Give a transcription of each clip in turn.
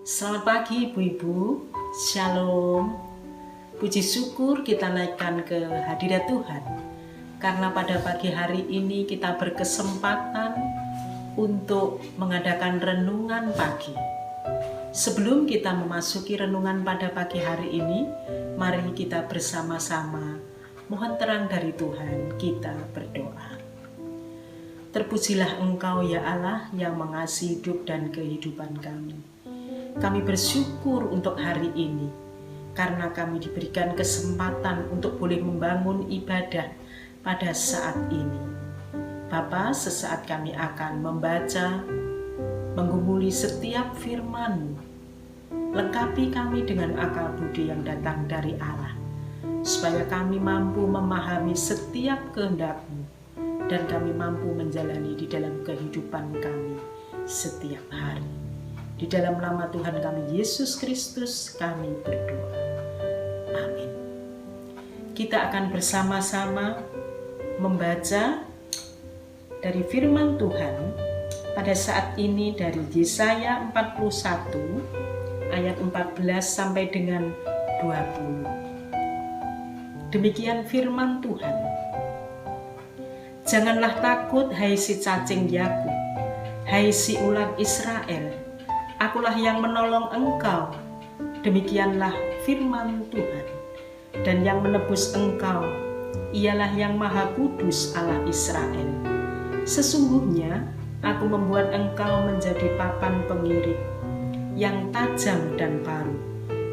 Selamat pagi Ibu-Ibu, Shalom. Puji syukur kita naikkan ke hadirat Tuhan, karena pada pagi hari ini kita berkesempatan untuk mengadakan renungan pagi. Sebelum kita memasuki renungan pada pagi hari ini, mari kita bersama-sama mohon terang dari Tuhan, kita berdoa. Terpujilah Engkau ya Allah yang mengasihi hidup dan kehidupan kami. Kami bersyukur untuk hari ini, karena kami diberikan kesempatan untuk boleh membangun ibadah pada saat ini. Bapa, sesaat kami akan membaca, menggumuli setiap firman-Mu. Lengkapi kami dengan akal budi yang datang dari Allah, supaya kami mampu memahami setiap kehendak-Mu, dan kami mampu menjalani di dalam kehidupan kami setiap hari. Di dalam nama Tuhan kami Yesus Kristus kami berdoa. Amin. Kita akan bersama-sama membaca dari firman Tuhan pada saat ini dari Yesaya 41 ayat 14 sampai dengan 20. Demikian firman Tuhan. Janganlah takut, hai si cacing Yakub, hai si ular Israel. Akulah yang menolong engkau, demikianlah firman Tuhan. Dan yang menebus engkau, ialah yang Maha Kudus Allah Israel. Sesungguhnya aku membuat engkau menjadi papan pengirik, yang tajam dan baru,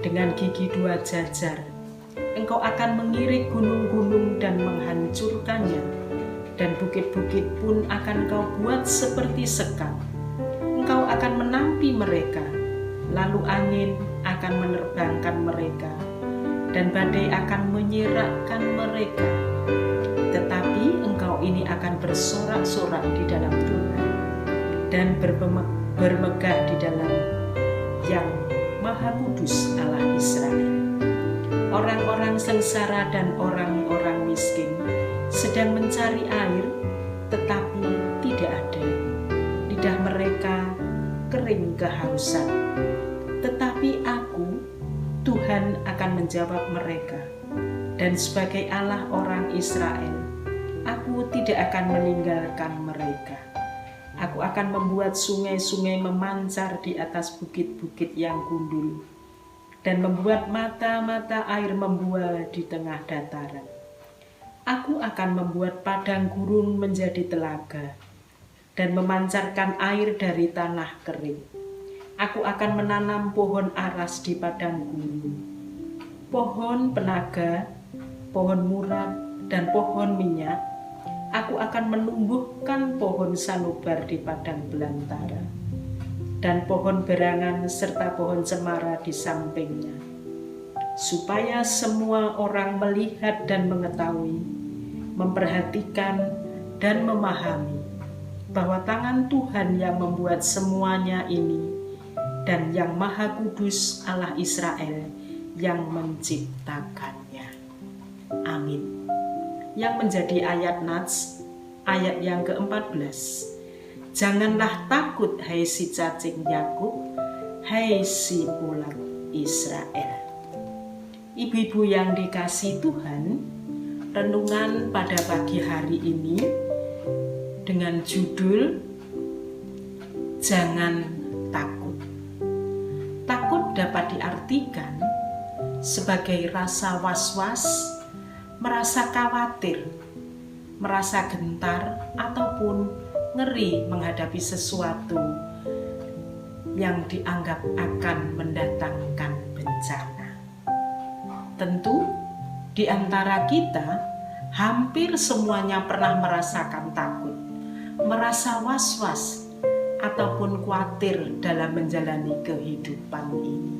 dengan gigi dua jajar. Engkau akan mengirik gunung-gunung dan menghancurkannya, dan bukit-bukit pun akan kau buat seperti sekam. Engkau akan menampi mereka, lalu angin akan menerbangkan mereka, dan badai akan menyirakkan mereka. Tetapi engkau ini akan bersorak-sorak di dalam Tuhan, dan bermegah di dalam yang Maha Kudus Allah Israel. Orang-orang sengsara dan orang-orang miskin sedang mencari air, tetapi tidak ada. Lidah mereka kering kehausan. Tetapi aku, Tuhan, akan menjawab mereka. Dan sebagai Allah orang Israel, aku tidak akan meninggalkan mereka. Aku akan membuat sungai-sungai memancar di atas bukit-bukit yang gundul, dan membuat mata-mata air membuah di tengah dataran. Aku akan membuat padang gurun menjadi telaga, dan memancarkan air dari tanah kering. Aku akan menanam pohon aras di padang gurun, pohon penaga, pohon murad, dan pohon minyak. Aku akan menumbuhkan pohon sanubar di padang belantara, dan pohon berangan serta pohon cemara di sampingnya, supaya semua orang melihat dan mengetahui, memperhatikan dan memahami bahwa tangan Tuhan yang membuat semuanya ini, dan yang Maha Kudus Allah Israel yang menciptakannya. Amin. Yang menjadi ayat Nats, ayat yang ke-14. Janganlah takut, hai si cacing Yakub, hai si ular Israel. Ibu-ibu yang dikasihi Tuhan, renungan pada pagi hari ini dengan judul Jangan Takut. Takut dapat diartikan sebagai rasa was-was, merasa khawatir, merasa gentar, ataupun ngeri menghadapi sesuatu yang dianggap akan mendatangkan bencana. Tentu di antara kita hampir semuanya pernah merasakan takut, merasa was-was, ataupun khawatir dalam menjalani kehidupan ini.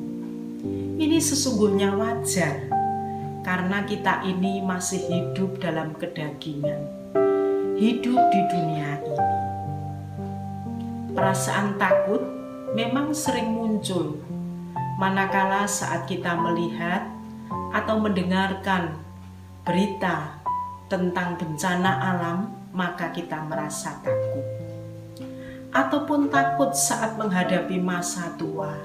Ini sesungguhnya wajar, karena kita ini masih hidup dalam kedagingan, hidup di dunia ini. Perasaan takut memang sering muncul manakala saat kita melihat atau mendengarkan berita tentang bencana alam, maka kita merasa takut. Ataupun takut saat menghadapi masa tua,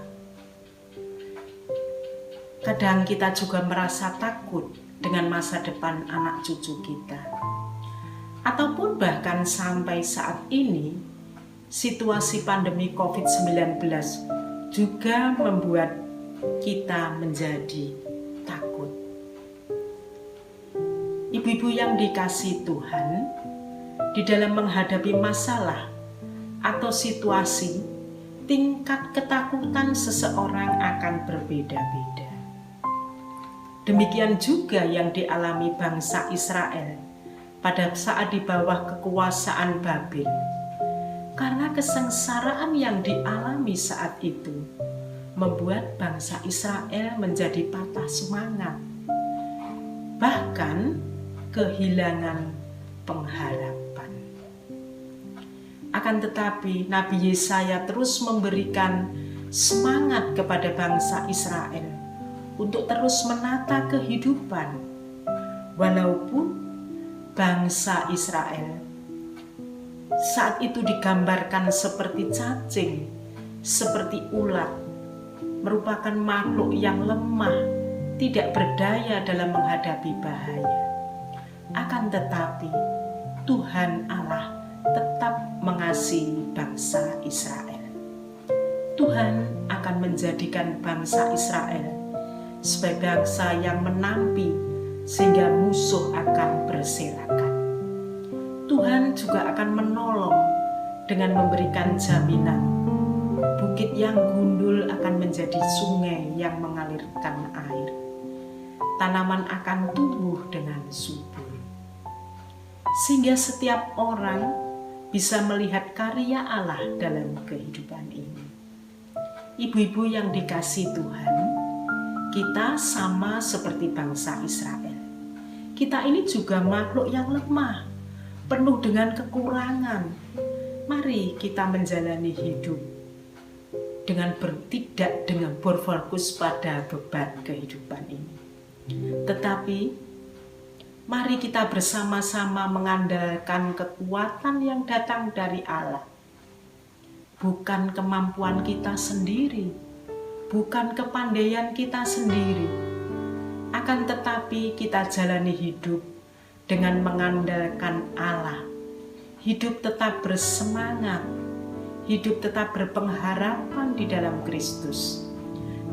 Kadang kita juga merasa takut dengan masa depan anak cucu kita. Ataupun bahkan sampai saat ini, situasi pandemi COVID-19 juga membuat kita menjadi takut. Ibu-ibu yang dikasihi Tuhan, di dalam menghadapi masalah atau situasi, tingkat ketakutan seseorang akan berbeda-beda. Demikian juga yang dialami bangsa Israel pada saat di bawah kekuasaan Babel. Karena kesengsaraan yang dialami saat itu membuat bangsa Israel menjadi patah semangat, bahkan kehilangan pengharapan. Akan tetapi Nabi Yesaya terus memberikan semangat kepada bangsa Israel untuk terus menata kehidupan, walaupun bangsa Israel saat itu digambarkan seperti cacing, seperti ulat, merupakan makhluk yang lemah, tidak berdaya dalam menghadapi bahaya. Akan tetapi Tuhan Allah tetap mengasihi bangsa Israel. Tuhan akan menjadikan bangsa Israel sebagai bangsa yang menampi sehingga musuh akan berserakan. Tuhan juga akan menolong dengan memberikan jaminan. Bukit yang gundul akan menjadi sungai yang mengalirkan air. Tanaman akan tumbuh dengan subur. Sehingga setiap orang bisa melihat karya Allah dalam kehidupan ini. Ibu-ibu yang dikasihi Tuhan, kita sama seperti bangsa Israel. Kita ini juga makhluk yang lemah, penuh dengan kekurangan. Mari kita menjalani hidup tidak dengan berfokus pada beban kehidupan ini. Tetapi mari kita bersama-sama mengandalkan kekuatan yang datang dari Allah. Bukan kemampuan kita sendiri, bukan kepandaian kita sendiri. Akan tetapi kita jalani hidup dengan mengandalkan Allah. Hidup tetap bersemangat, hidup tetap berpengharapan di dalam Kristus.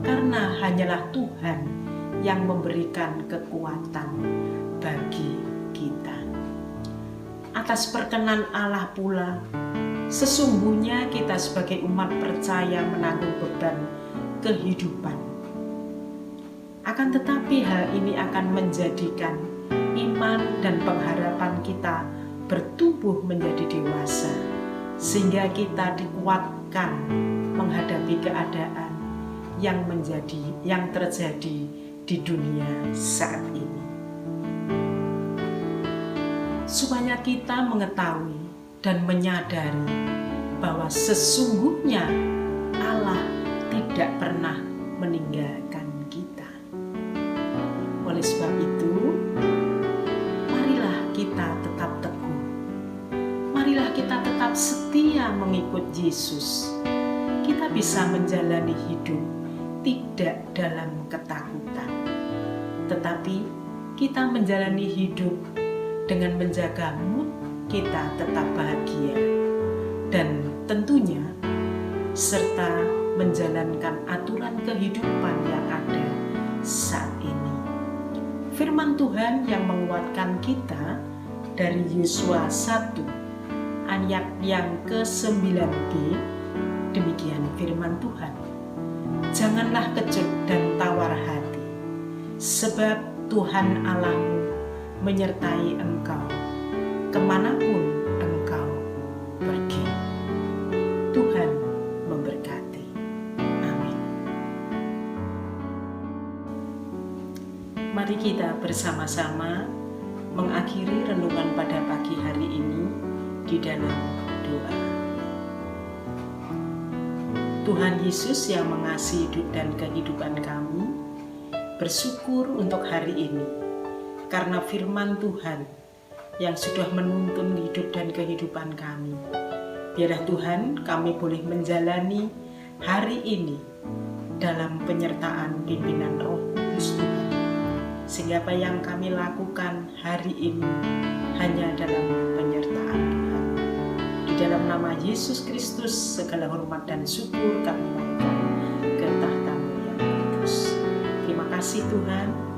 Karena hanyalah Tuhan yang memberikan kekuatan bagi kita. Atas perkenan Allah pula, sesungguhnya kita sebagai umat percaya menanggung beban kehidupan. Akan tetapi hal ini akan menjadikan iman dan pengharapan kita bertumbuh menjadi dewasa, sehingga kita dikuatkan menghadapi keadaan yang terjadi di dunia saat ini. Supaya kita mengetahui dan menyadari bahwa sesungguhnya Allah tidak pernah meninggalkan kita. Oleh sebab itu, marilah kita tetap teguh. Marilah kita tetap setia mengikut Yesus. Kita bisa menjalani hidup tidak dalam ketakutan, tetapi kita menjalani hidup dengan menjaga mood kita tetap bahagia, dan tentunya serta menjalankan aturan kehidupan yang ada saat ini. Firman Tuhan yang menguatkan kita dari Yosua 1 ayat yang ke-9b, demikian firman Tuhan. Janganlah kecut dan tawar hati, sebab Tuhan Allahmu menyertai engkau kemanapun engkau pergi. Tuhan memberkati. Amin. Mari kita bersama-sama mengakhiri renungan pada pagi hari ini di dalam doa. Tuhan Yesus yang mengasihi hidup dan kehidupan kami, bersyukur untuk hari ini karena firman Tuhan yang sudah menuntun hidup dan kehidupan kami. Biarlah Tuhan kami boleh menjalani hari ini dalam penyertaan pimpinan Roh sehingga apa yang kami lakukan hari ini hanya dalam penyertaan Tuhan. Di dalam nama Yesus Kristus segala hormat dan syukur kami naikkan ke tahta-Mu yang kudus. Terima kasih Tuhan.